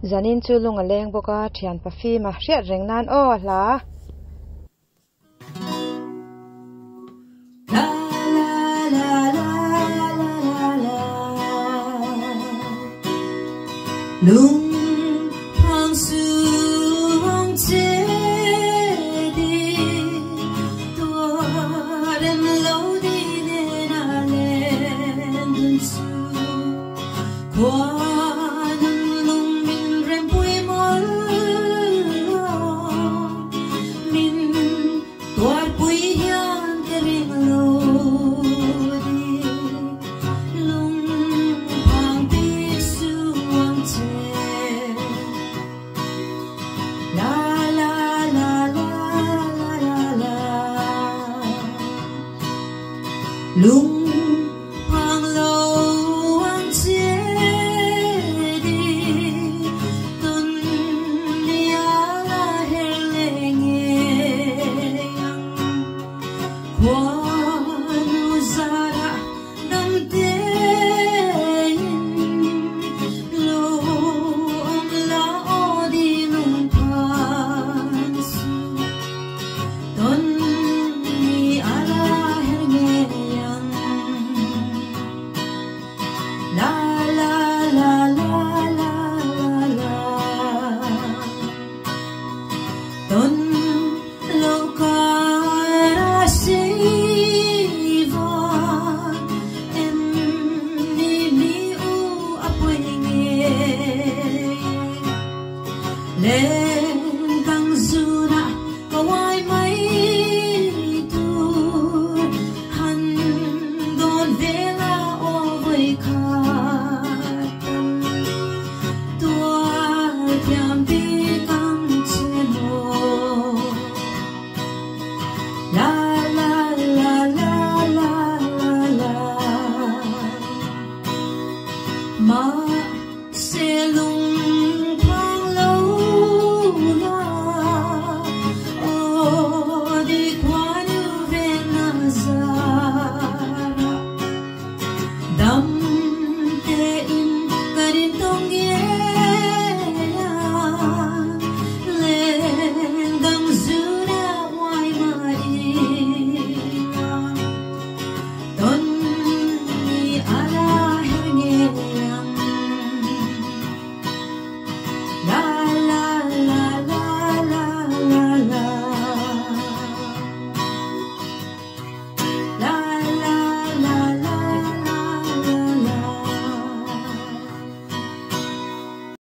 zanin chu lunga leng boka thian pa fi ma hriat rengnan o hla lung hang su hang che di tua rem lo di ne na len dun su qua nang lung min rem pui mol min tuar pui hian ke rem lo di lung hang ti su hang che la la la la la la la lung hang lo hang che di tun nia la her le nge yang kwa nu zara nam te lo om la o di lung pan su don ni ala her nge yang la la la la la la la don lo ka ra siva em ni mi u apoi nge lên căng zuna kawai mai tu han don vela o voi kha tua thiam ti